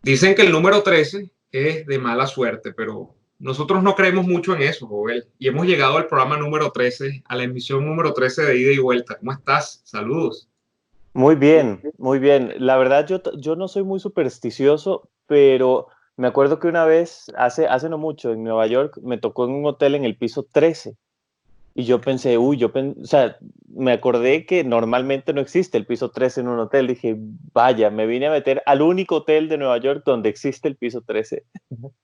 Dicen que el número 13 es de mala suerte, pero nosotros no creemos mucho en eso, Joel. Y hemos llegado al programa número 13, a la emisión número 13 de ida y vuelta. ¿Cómo estás? Saludos. Muy bien, muy bien. La verdad, yo no soy muy supersticioso, pero me acuerdo que una vez, hace no mucho, en Nueva York, me tocó en un hotel en el piso 13 y yo pensé, uy, o sea, me acordé que normalmente no existe el piso 13 en un hotel. Dije, vaya, me vine a meter al único hotel de Nueva York donde existe el piso 13.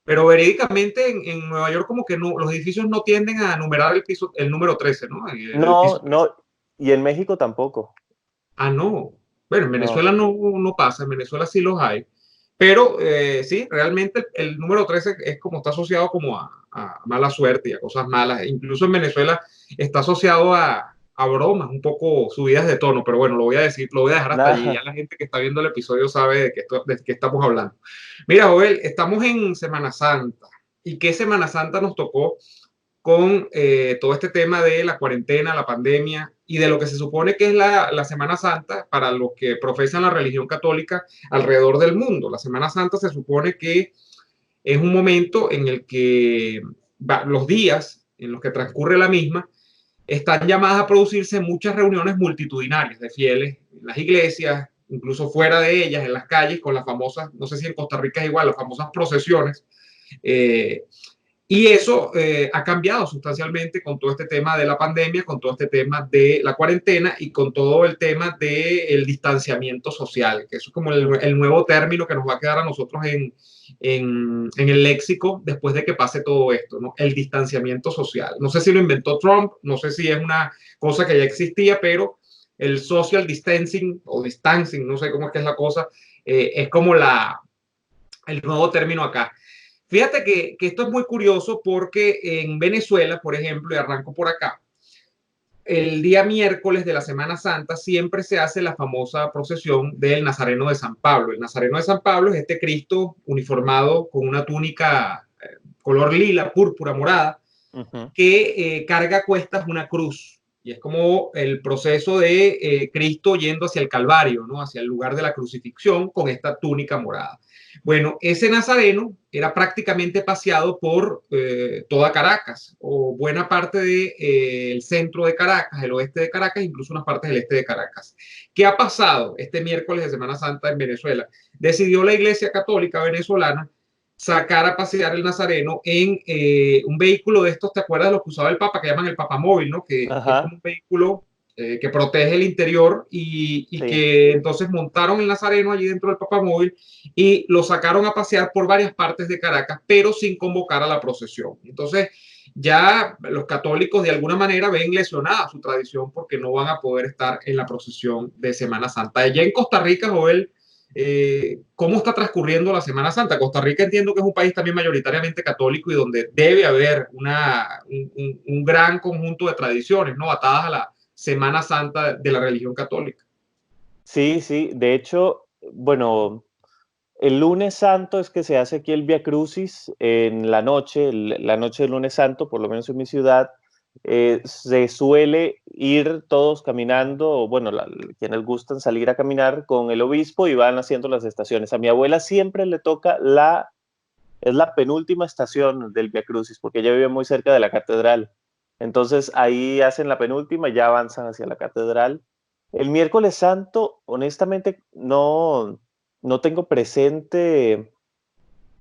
Pero verídicamente en Nueva York como que no, los edificios no tienden a numerar el piso, el número 13, ¿no? El No, piso 13. no, y en México tampoco. Ah, no. Bueno, en No. Venezuela no pasa, en Venezuela sí los hay. Pero sí, realmente el número 13 es como está asociado como a mala suerte y a cosas malas. Incluso en Venezuela está asociado a bromas, un poco subidas de tono, pero bueno, lo voy a decir, lo voy a dejar hasta allí. Ya Nada. la gente que está viendo el episodio sabe de qué estamos hablando. Mira, Joel, estamos en Semana Santa. ¿Y qué Semana Santa nos tocó con todo este tema de la cuarentena, la pandemia y de lo que se supone que es la Semana Santa para los que profesan la religión católica alrededor del mundo? La Semana Santa se supone que es un momento en el que los días en los que transcurre la misma están llamadas a producirse muchas reuniones multitudinarias de fieles en las iglesias, incluso fuera de ellas, en las calles, con las famosas, no sé si en Costa Rica es igual, las famosas procesiones. Eh, y eso ha cambiado sustancialmente con todo este tema de la pandemia, con todo este tema de la cuarentena y con todo el tema del distanciamiento social, que eso es como el nuevo término que nos va a quedar a nosotros en el léxico después de que pase todo esto, ¿no? El distanciamiento social. No sé si lo inventó Trump, no sé si es una cosa que ya existía, pero el social distancing o distancing, no sé cómo es que es la cosa, es como el nuevo término acá. Fíjate que esto es muy curioso porque en Venezuela, por ejemplo, y arranco por acá, el día miércoles de la Semana Santa siempre se hace la famosa procesión del Nazareno de San Pablo. El Nazareno de San Pablo es este Cristo uniformado con una túnica color lila, púrpura, morada, Ujú. que carga a cuestas una cruz. Y es como el proceso de Cristo yendo hacia el Calvario, ¿no? Hacia el lugar de la crucifixión con esta túnica morada. Bueno, ese nazareno era prácticamente paseado por toda Caracas o buena parte del centro de Caracas, el oeste de Caracas, incluso unas partes del este de Caracas. ¿Qué ha pasado este miércoles de Semana Santa en Venezuela? Decidió la Iglesia Católica venezolana sacar a pasear el Nazareno en un vehículo de estos, ¿te acuerdas de los que usaba el Papa, que llaman el Papa Móvil, ¿no? Que es como Ajá, un vehículo que protege el interior y sí. que entonces montaron el Nazareno allí dentro del Papa Móvil y lo sacaron a pasear por varias partes de Caracas, pero sin convocar a la procesión. Entonces, ya los católicos de alguna manera ven lesionada su tradición porque no van a poder estar en la procesión de Semana Santa. Allá en Costa Rica, Joel, ¿cómo está transcurriendo la Semana Santa? Costa Rica entiendo que es un país también mayoritariamente católico y donde debe haber un gran conjunto de tradiciones, ¿no? Atadas a la Semana Santa de la religión católica. Sí, sí. De hecho, bueno, el lunes santo es que se hace aquí el Via Crucis en la noche, la noche del lunes santo, por lo menos en mi ciudad, se suele ir todos caminando, o bueno, quienes gustan salir a caminar con el obispo y van haciendo las estaciones. A mi abuela siempre le toca es la penúltima estación del Via Crucis, porque ella vive muy cerca de la catedral. Entonces ahí hacen la penúltima y ya avanzan hacia la catedral. El miércoles santo, honestamente, no tengo presente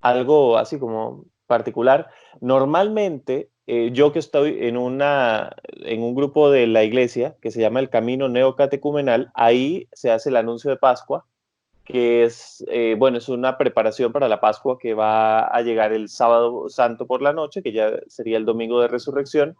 algo así como particular. Normalmente, yo que estoy en un grupo de la iglesia que se llama el Camino Neocatecumenal, ahí se hace el anuncio de Pascua, que es, bueno, es una preparación para la Pascua que va a llegar el sábado santo por la noche, que ya sería el domingo de resurrección.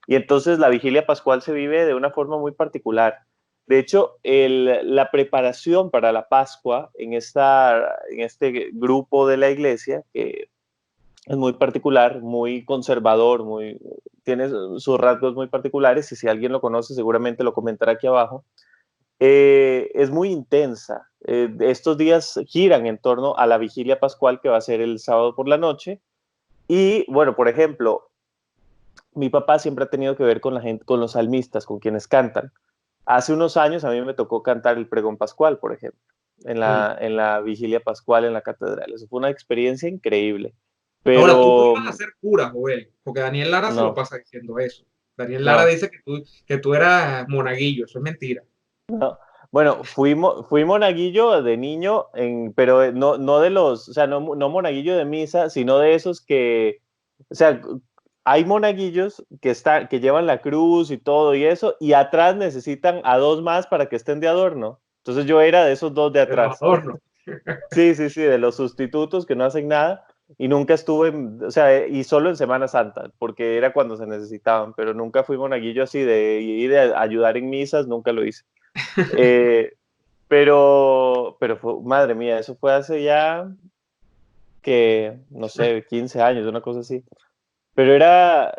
Y entonces la vigilia pascual se vive de una forma muy particular. De hecho, la preparación para la Pascua en este grupo de la iglesia, que es muy particular, muy conservador, tiene sus rasgos muy particulares, y si alguien lo conoce seguramente lo comentará aquí abajo, es muy intensa. Estos días giran en torno a la vigilia pascual que va a ser el sábado por la noche. Y bueno, por ejemplo, mi papá siempre ha tenido que ver con la gente, con los salmistas, con quienes cantan. Hace unos años a mí me tocó cantar el pregón pascual, por ejemplo. Mm. en la vigilia pascual en la catedral. Eso fue una experiencia increíble. Ahora, tú no Pero ibas a ser cura, Joel, porque Daniel Lara se lo no, pasa diciendo eso. Daniel Lara no, dice que tú eras monaguillo, eso es mentira. no. Bueno, fui monaguillo de niño, pero no, no de los, o sea, no, no monaguillo de misa, sino de esos que, o sea, hay monaguillos que llevan la cruz y todo y eso, y atrás necesitan a dos más para que estén de adorno. Entonces yo era de esos dos de De los atrás. adornos. Sí, sí, sí, de los sustitutos que no hacen nada y nunca estuve, o sea, y solo en Semana Santa, porque era cuando se necesitaban, pero nunca fui monaguillo así de ir a ayudar en misas, nunca lo hice. Eh, madre mía, eso fue hace ya que, no sé, 15 años, una cosa así. Pero era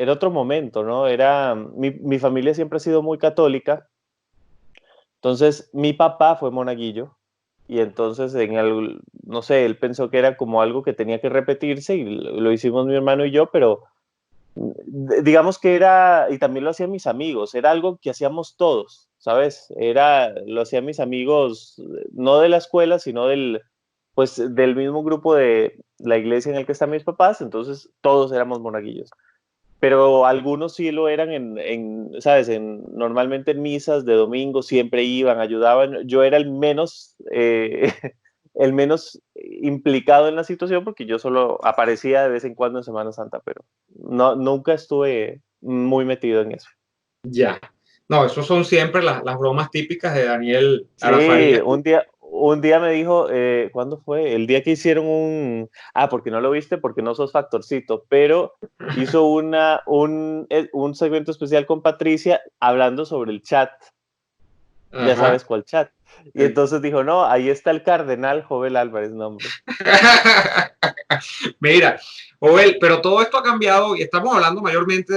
otro momento, ¿no? Mi familia siempre ha sido muy católica, entonces mi papá fue monaguillo y entonces no sé, él pensó que era como algo que tenía que repetirse y lo hicimos mi hermano y yo, pero digamos que era, y también lo hacían mis amigos, era algo que hacíamos todos, ¿sabes? Lo hacían mis amigos, no de la escuela, sino pues, del mismo grupo de la iglesia en el que están mis papás, entonces todos éramos monaguillos. Pero algunos sí lo eran ¿sabes? Normalmente en misas de domingo siempre iban, ayudaban. Yo era el menos implicado en la situación porque yo solo aparecía de vez en cuando en Semana Santa, pero no, nunca estuve muy metido en eso. Ya. No, esos son siempre las bromas típicas de Daniel a la Sí, familia. un día me dijo, ¿cuándo fue? El día que hicieron porque no lo viste, porque no sos factorcito, pero hizo un segmento especial con Patricia hablando sobre el chat, ya Ajá. sabes cuál chat. Y entonces dijo, no, ahí está el cardenal Jovel Álvarez, nombre. Mira, Joel, pero todo esto ha cambiado y estamos hablando mayormente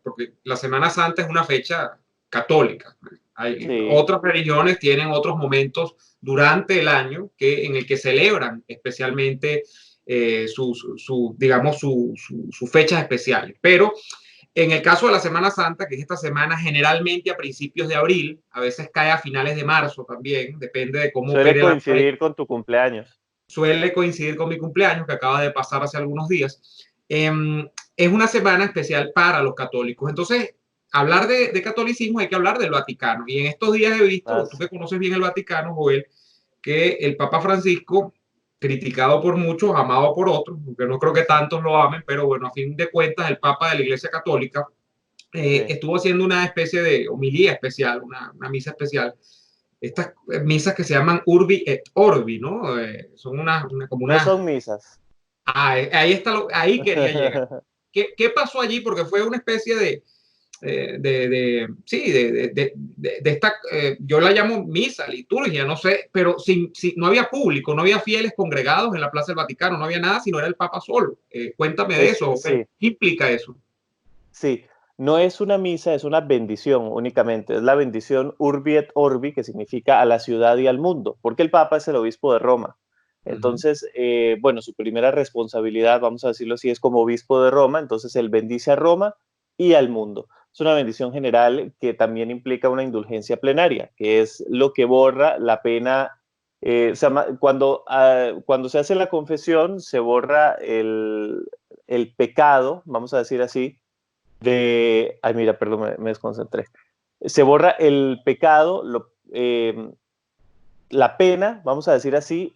porque la Semana Santa es una fecha católica. Hay Sí, otras religiones tienen otros momentos durante el año en el que celebran especialmente digamos, sus fechas especiales. Pero en el caso de la Semana Santa, que es esta semana generalmente a principios de abril, a veces cae a finales de marzo también, depende de cómo suele opere coincidir con tu cumpleaños. suele coincidir con mi cumpleaños, que acaba de pasar hace algunos días. Es una semana especial para los católicos. Entonces, hablar de catolicismo hay que hablar del Vaticano. Y en estos días he visto, tú Más. que conoces bien el Vaticano, Joel, que el Papa Francisco, criticado por muchos, amado por otros, aunque no creo que tantos lo amen, pero bueno, a fin de cuentas, el Papa de la Iglesia Católica Sí. estuvo haciendo una especie de homilía especial, una misa especial, estas misas que se llaman Urbi et Orbi, ¿no? Son como No una... son misas. Ahí está, ahí quería llegar. ¿Qué pasó allí? Porque fue una especie sí, de esta, yo la llamo misa, liturgia, no sé, pero no había público, no había fieles congregados en la Plaza del Vaticano, no había nada, sino era el Papa solo. Cuéntame de eso, Sí, ¿qué implica eso? sí, no es una misa, es una bendición únicamente. Es la bendición Urbi et Orbi, que significa a la ciudad y al mundo, porque el Papa es el obispo de Roma. Uh -huh. Entonces, bueno, su primera responsabilidad, vamos a decirlo así, es como obispo de Roma. Entonces, él bendice a Roma y al mundo. Es una bendición general que también implica una indulgencia plenaria, que es lo que borra la pena. Cuando se hace la confesión, se borra el pecado, vamos a decir así, ay, mira, perdón, me desconcentré. Se borra el pecado, la pena, vamos a decir así,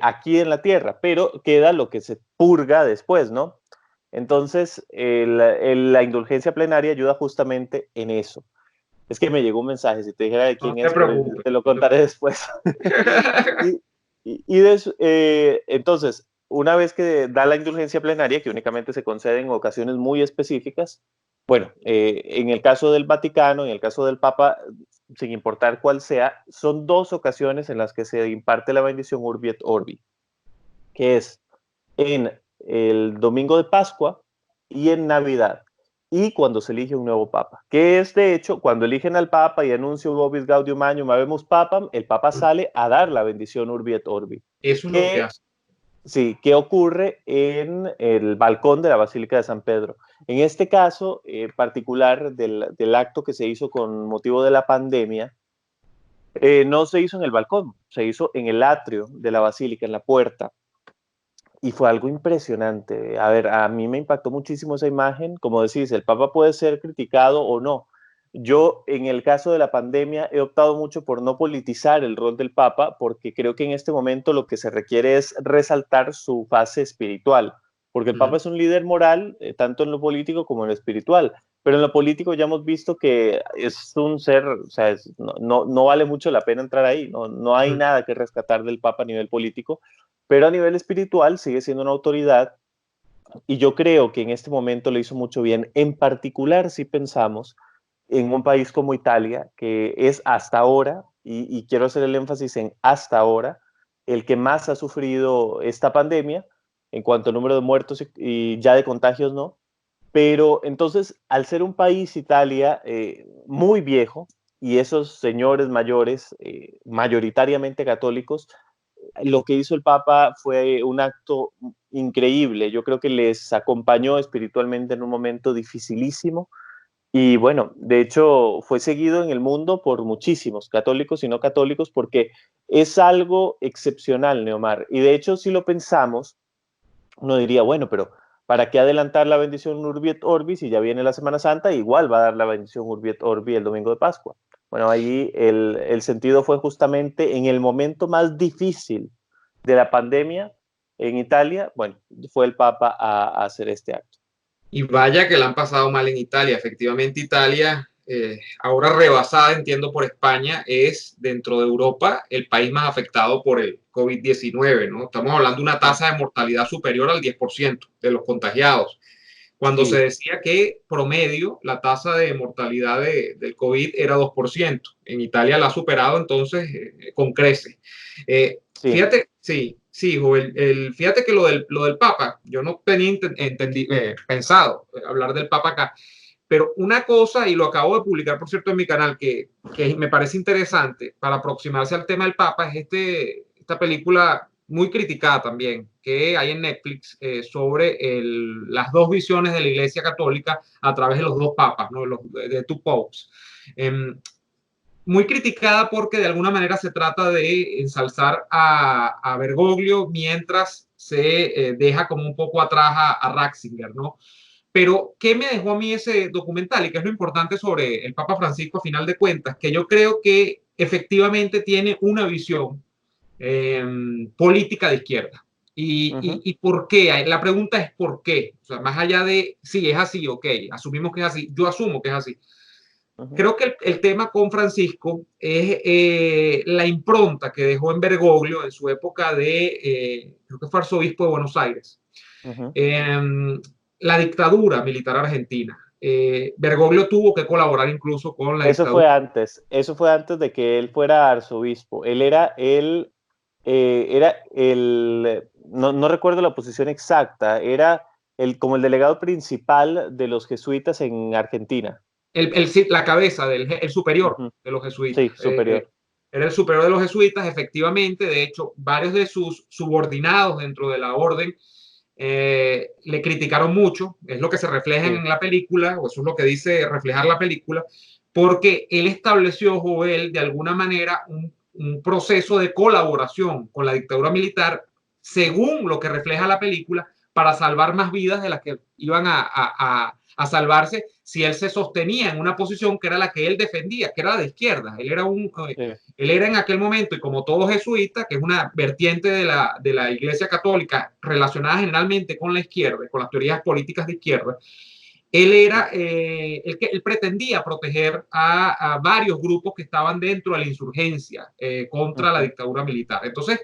aquí en la tierra, pero queda lo que se purga después, ¿no? Entonces, la indulgencia plenaria ayuda justamente en eso. Es que me llegó un mensaje, si te dijera de No quién te es, pero preocupes. te lo No te contaré después. Y, entonces, una vez que da la indulgencia plenaria, que únicamente se concede en ocasiones muy específicas, bueno, en el caso del Vaticano, en el caso del Papa, sin importar cuál sea, son dos ocasiones en las que se imparte la bendición Urbi et Orbi, que es en el domingo de Pascua y en Navidad, y cuando se elige un nuevo papa, que es de hecho cuando eligen al papa y anuncia Vobis Gaudium Magnum Habemus Papam, el papa sale a dar la bendición Urbi et Orbi, Eso es lo que que hace. sí, que ocurre en el balcón de la Basílica de San Pedro. En este caso particular del acto que se hizo con motivo de la pandemia, No se hizo en el balcón, se hizo en el atrio de la basílica, en la puerta. Y fue algo impresionante. A ver, a mí me impactó muchísimo esa imagen. Como decís, el Papa puede ser criticado o no. Yo, en el caso de la pandemia, he optado mucho por no politizar el rol del Papa, porque creo que en este momento lo que se requiere es resaltar su fase espiritual, porque el Papa es un líder moral, tanto en lo político como en lo espiritual. Pero en lo político ya hemos visto que es un ser, o sea, no vale mucho la pena entrar ahí, no hay nada que rescatar del Papa a nivel político, pero a nivel espiritual sigue siendo una autoridad y yo creo que en este momento le hizo mucho bien. En particular, si pensamos en un país como Italia, que es hasta ahora, y quiero hacer el énfasis en hasta ahora, el que más ha sufrido esta pandemia en cuanto a número de muertos y ya de contagios no. Pero entonces, al ser un país, Italia, muy viejo, y esos señores mayores, mayoritariamente católicos, lo que hizo el Papa fue un acto increíble. Yo creo que les acompañó espiritualmente en un momento dificilísimo. Y bueno, de hecho fue seguido en el mundo por muchísimos católicos y no católicos porque es algo excepcional, Neomar. Y de hecho, si lo pensamos, uno diría, bueno, pero ¿para qué adelantar la bendición Urbi et Orbi si ya viene la Semana Santa? Igual va a dar la bendición Urbi et Orbi el domingo de Pascua. Bueno, ahí el sentido fue justamente en el momento más difícil de la pandemia en Italia, bueno, fue el Papa a hacer este acto. Y vaya que la han pasado mal en Italia. Efectivamente, Italia, ahora rebasada, entiendo, por España, es dentro de Europa el país más afectado por el COVID-19, ¿no? Estamos hablando de una tasa de mortalidad superior al 10% de los contagiados. Cuando se Sí, decía que promedio la tasa de mortalidad del COVID era 2%. En Italia la ha superado entonces con crece. sí. Fíjate, sí, sí, Joel, fíjate que lo del Papa, yo no tenía pensado hablar del Papa acá, pero una cosa, y lo acabo de publicar, por cierto, en mi canal, que me parece interesante para aproximarse al tema del Papa, es esta película muy criticada también, que hay en Netflix sobre las dos visiones de la Iglesia Católica a través de los dos papas, ¿no? De two popes. Eh, Muy criticada porque de alguna manera se trata de ensalzar a Bergoglio mientras se deja como un poco atrás a Ratzinger, ¿no? Pero, ¿qué me dejó a mí ese documental? Y qué es lo importante sobre el Papa Francisco a final de cuentas, que yo creo que efectivamente tiene una visión eh, política de izquierda. ¿Y por qué? La pregunta es ¿por qué? O sea, más allá de si es así, ok, asumimos que es así, yo asumo que es así. Creo que el tema con Francisco es la impronta que dejó en Bergoglio en su época creo que fue arzobispo de Buenos Aires, eh, la dictadura militar argentina. Bergoglio tuvo que colaborar incluso con la dictadura. Eso fue antes de que él fuera arzobispo. Él era el, no recuerdo la posición exacta, era como el delegado principal de los jesuitas en Argentina. La cabeza el superior Ujú. de los jesuitas. Sí, superior. Era el superior de los jesuitas, efectivamente. De hecho, varios de sus subordinados dentro de la orden le criticaron mucho. Es lo que se refleja Sí. en la película, o eso es lo que dice reflejar la película, porque él estableció, Joel, de alguna manera un proceso de colaboración con la dictadura militar, según lo que refleja la película, para salvar más vidas de las que iban a salvarse si él se sostenía en una posición que era la que él defendía, que era la de izquierda. Sí. Él era en aquel momento, y como todo jesuita, que es una vertiente de la Iglesia Católica relacionada generalmente con la izquierda, con las teorías políticas de izquierda, él pretendía proteger a varios grupos que estaban dentro de la insurgencia contra la Ujú. dictadura militar. Entonces,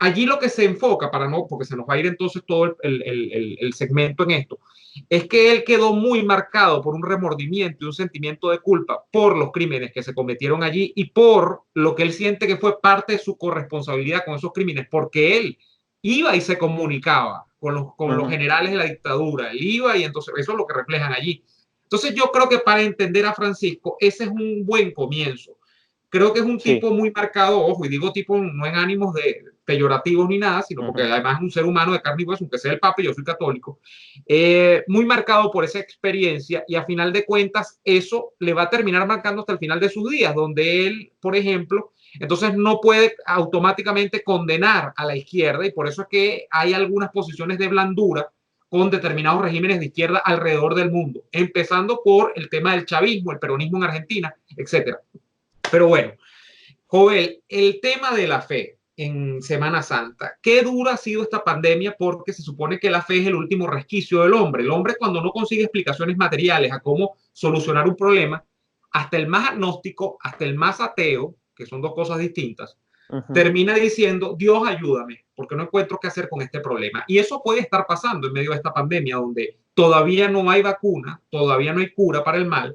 allí lo que se enfoca, porque se nos va a ir entonces todo el segmento en esto, es que él quedó muy marcado por un remordimiento y un sentimiento de culpa por los crímenes que se cometieron allí y por lo que él siente que fue parte de su corresponsabilidad con esos crímenes, porque él iba y se comunicaba con los Ujú. generales de la dictadura, él iba y entonces eso es lo que reflejan allí. Entonces yo creo que para entender a Francisco, ese es un buen comienzo. Creo que es un Sí. tipo muy marcado, ojo, y digo tipo no en ánimos de peyorativos ni nada, sino porque además es un ser humano de carne y hueso, aunque sea el Papa, yo soy católico, muy marcado por esa experiencia, y a final de cuentas eso le va a terminar marcando hasta el final de sus días, donde él, por ejemplo, entonces no puede automáticamente condenar a la izquierda, y por eso es que hay algunas posiciones de blandura con determinados regímenes de izquierda alrededor del mundo, empezando por el tema del chavismo, el peronismo en Argentina, etcétera. Pero bueno, Joel, el tema de la fe en Semana Santa, ¿qué dura ha sido esta pandemia? Porque se supone que la fe es el último resquicio del hombre. El hombre, cuando no consigue explicaciones materiales a cómo solucionar un problema, hasta el más agnóstico, hasta el más ateo, que son dos cosas distintas, termina diciendo, Dios ayúdame, porque no encuentro qué hacer con este problema. Y eso puede estar pasando en medio de esta pandemia, donde todavía no hay vacuna, todavía no hay cura para el mal,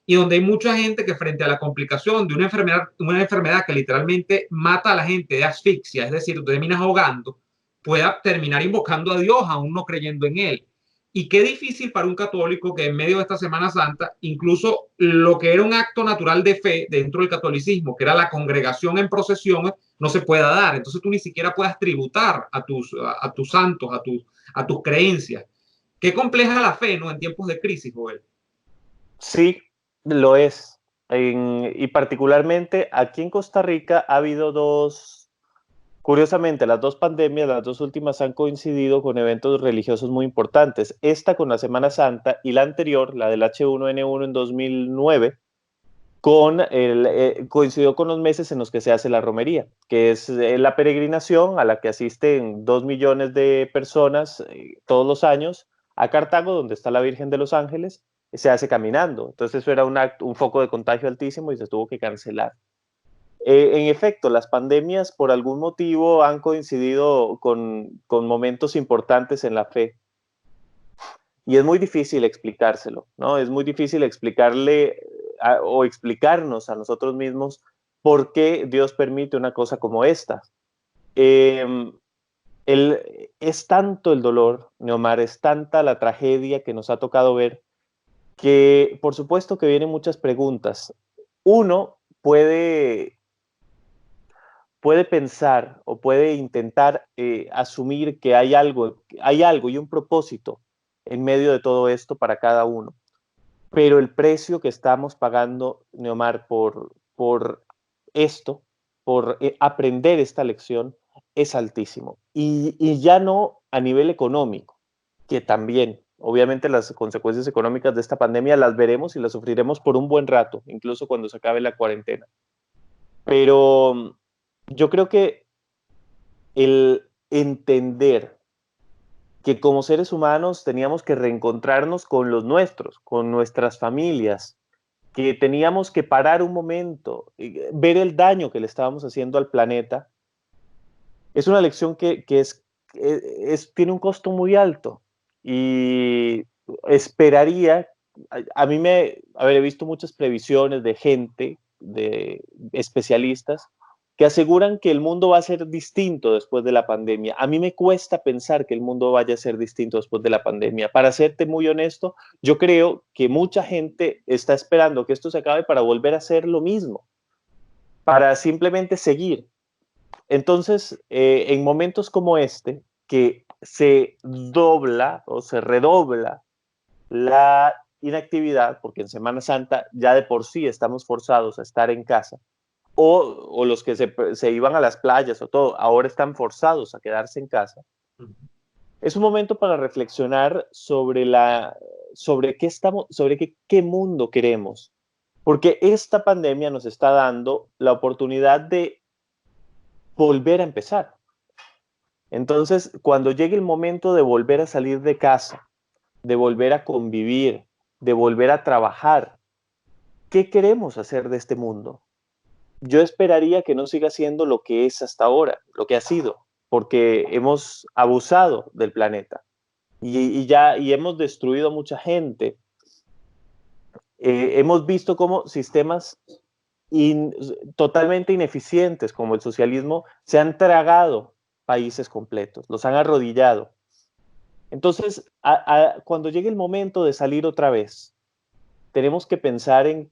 y donde hay mucha gente que frente a la complicación de una enfermedad que literalmente mata a la gente de asfixia, es decir, tú terminas ahogando, pueda terminar invocando a Dios aún no creyendo en él. Y qué difícil para un católico que en medio de esta Semana Santa, incluso lo que era un acto natural de fe dentro del catolicismo, que era la congregación en procesiones, no se pueda dar. Entonces tú ni siquiera puedas tributar a tus santos, a tus creencias. Qué compleja la fe, ¿no? En tiempos de crisis, Joel. Sí, lo es. Y particularmente aquí en Costa Rica ha habido dos, curiosamente, las dos pandemias, las dos últimas han coincidido con eventos religiosos muy importantes. Esta con la Semana Santa y la anterior, la del H1N1 en 2009, coincidió con los meses en los que se hace la romería, que es la peregrinación a la que asisten 2 millones de personas todos los años a Cartago, donde está la Virgen de los Ángeles, se hace caminando. Entonces eso era un foco de contagio altísimo y se tuvo que cancelar. En efecto, las pandemias por algún motivo han coincidido con momentos importantes en la fe. Y es muy difícil explicárselo, ¿no? Es muy difícil explicarle o explicarnos a nosotros mismos por qué Dios permite una cosa como esta. Eh, es tanto el dolor, Neomar, es tanta la tragedia que nos ha tocado ver, que por supuesto que vienen muchas preguntas. Uno puede pensar o puede intentar asumir que hay algo y un propósito en medio de todo esto para cada uno. Pero el precio que estamos pagando, Neomar, por esto, por aprender esta lección, es altísimo. Y ya no a nivel económico, que también, obviamente las consecuencias económicas de esta pandemia las veremos y las sufriremos por un buen rato, incluso cuando se acabe la cuarentena. Pero yo creo que el entender que como seres humanos teníamos que reencontrarnos con los nuestros, con nuestras familias, que teníamos que parar un momento, ver el daño que le estábamos haciendo al planeta, es una lección tiene un costo muy alto. Y esperaría, he visto muchas previsiones de gente, de especialistas, que aseguran que el mundo va a ser distinto después de la pandemia. A mí me cuesta pensar que el mundo vaya a ser distinto después de la pandemia. Para serte muy honesto, yo creo que mucha gente está esperando que esto se acabe para volver a hacer lo mismo, para simplemente seguir. Entonces, en momentos como este, que se dobla o se redobla la inactividad, porque en Semana Santa ya de por sí estamos forzados a estar en casa, o los que se iban a las playas o todo, ahora están forzados a quedarse en casa. Es un momento para reflexionar sobre qué mundo queremos, porque esta pandemia nos está dando la oportunidad de volver a empezar. Entonces, cuando llegue el momento de volver a salir de casa, de volver a convivir, de volver a trabajar, ¿qué queremos hacer de este mundo? Yo esperaría que no siga siendo lo que es hasta ahora, lo que ha sido, porque hemos abusado del planeta y hemos destruido a mucha gente. Hemos visto cómo sistemas totalmente ineficientes como el socialismo se han tragado países completos, los han arrodillado. Entonces, cuando llegue el momento de salir otra vez, tenemos que pensar en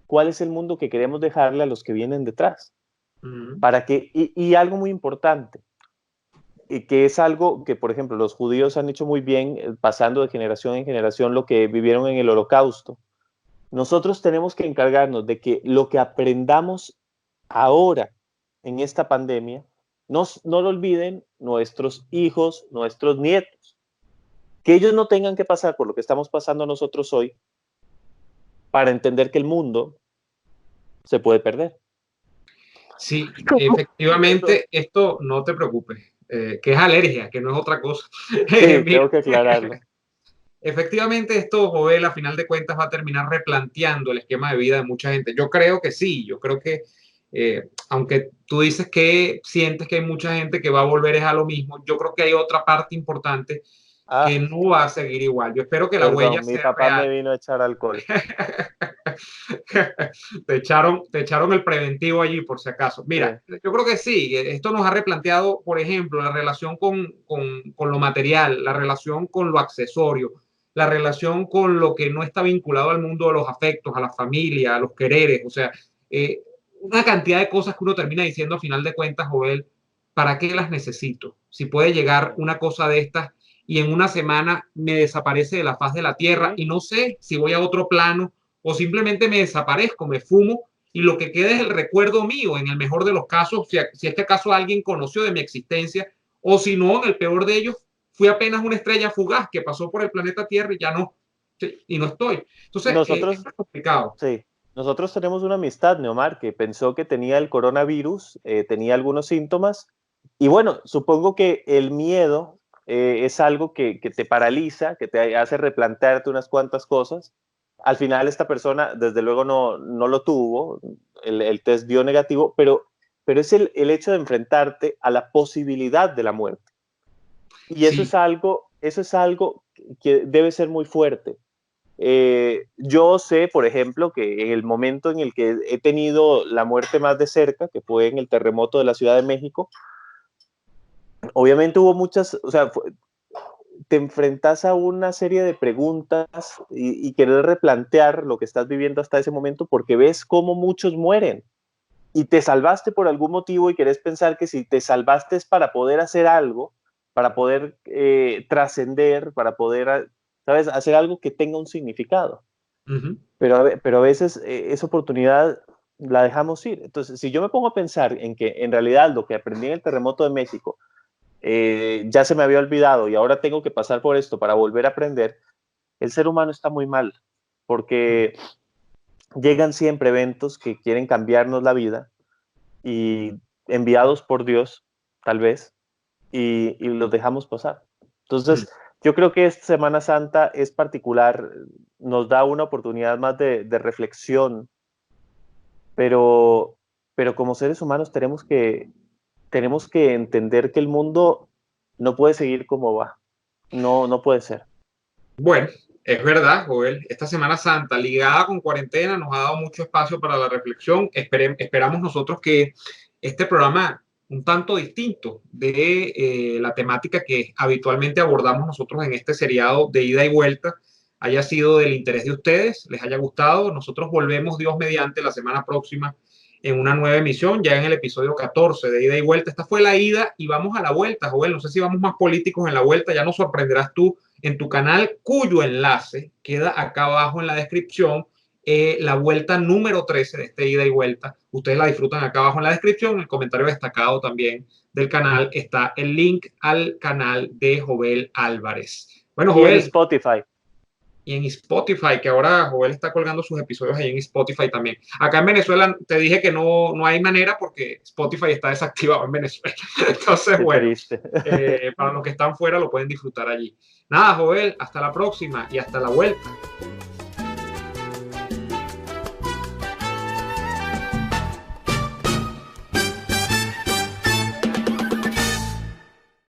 cuál es el mundo que queremos dejarle a los que vienen detrás. Ujú. y algo muy importante, que es algo que, por ejemplo, los judíos han hecho muy bien, pasando de generación en generación lo que vivieron en el Holocausto. Nosotros tenemos que encargarnos de que lo que aprendamos ahora en esta pandemia, no lo olviden nuestros hijos, nuestros nietos, que ellos no tengan que pasar por lo que estamos pasando nosotros hoy para entender que el mundo se puede perder. Sí, Perdón. efectivamente, esto no te preocupes, que es alergia, que no es otra cosa. Sí, Mira, tengo que aclararlo. efectivamente, esto, Joel, a final de cuentas va a terminar replanteando el esquema de vida de mucha gente. Yo creo que sí, yo creo que, aunque tú dices que sientes que hay mucha gente que va a volver es a lo mismo, yo creo que hay otra parte importante que Ah, no va a seguir igual. Yo espero que la huella perdón, mi sea papá real. me vino a echar alcohol. Te echaron el preventivo allí por si acaso. Sí, Mira, yo creo que sí, esto nos ha replanteado, por ejemplo, la relación con lo material, la relación con lo accesorio, la relación con lo que no está vinculado al mundo de los afectos, a la familia, a los quereres, o sea, eh, una cantidad de cosas que uno termina diciendo a final de cuentas, Joel, ¿para qué las necesito? Si puede llegar una cosa de estas y en una semana me desaparece de la faz de la tierra sí. y no sé si voy a otro plano o simplemente me desaparezco, me fumo y lo que queda es el recuerdo mío, en el mejor de los casos, si es que acaso alguien conoció de mi existencia, o si no, en el peor de ellos, fui apenas una estrella fugaz que pasó por el planeta Tierra y ya no, sí, y no estoy. Entonces, Nosotros, esto es complicado. sí, nosotros tenemos una amistad, Neomar, que pensó que tenía el coronavirus, tenía algunos síntomas, y bueno, supongo que el miedo es algo que te paraliza, que te hace replantearte unas cuantas cosas. Al final esta persona, desde luego, no lo tuvo, el test dio negativo, pero es el hecho de enfrentarte a la posibilidad de la muerte. Y Sí, eso es algo que debe ser muy fuerte. Yo sé, por ejemplo, que en el momento en el que he tenido la muerte más de cerca, que fue en el terremoto de la Ciudad de México, obviamente hubo muchas, o sea, te enfrentas a una serie de preguntas y querer replantear lo que estás viviendo hasta ese momento porque ves cómo muchos mueren y te salvaste por algún motivo y querés pensar que si te salvaste es para poder hacer algo, para poder trascender, para poder, ¿sabes?, hacer algo que tenga un significado. uh-huh. Pero a veces esa oportunidad la dejamos ir. Entonces, si yo me pongo a pensar en que en realidad lo que aprendí en el terremoto de México ya se me había olvidado y ahora tengo que pasar por esto para volver a aprender, el ser humano está muy mal, porque llegan siempre eventos que quieren cambiarnos la vida y enviados por Dios, tal vez, y los dejamos pasar. Entonces, yo creo que esta Semana Santa es particular, nos da una oportunidad más de reflexión, pero, pero como seres humanos tenemos que entender que el mundo no puede seguir como va. No puede ser. Bueno, es verdad, Joel. Esta Semana Santa, ligada con cuarentena, nos ha dado mucho espacio para la reflexión. Esperamos nosotros que este programa, un tanto distinto de la temática que habitualmente abordamos nosotros en este seriado de ida y vuelta, haya sido del interés de ustedes, les haya gustado. Nosotros volvemos, Dios mediante, la semana próxima en una nueva emisión, ya en el episodio 14 de ida y vuelta. Esta fue la ida y vamos a la vuelta, Joel. No sé si vamos más políticos en la vuelta, ya nos sorprenderás tú en tu canal, cuyo enlace queda acá abajo en la descripción. La vuelta número 13 de este ida y vuelta. Ustedes la disfrutan acá abajo en la descripción. En el comentario destacado también del canal está el link al canal de Jovel Álvarez. Bueno, Y en Jovel, Spotify. y en Spotify, que ahora Joel está colgando sus episodios ahí en Spotify también. Acá en Venezuela te dije que no hay manera porque Spotify está desactivado en Venezuela. Entonces, Qué bueno, triste. para los que están fuera lo pueden disfrutar allí. Nada, Joel, hasta la próxima y hasta la vuelta.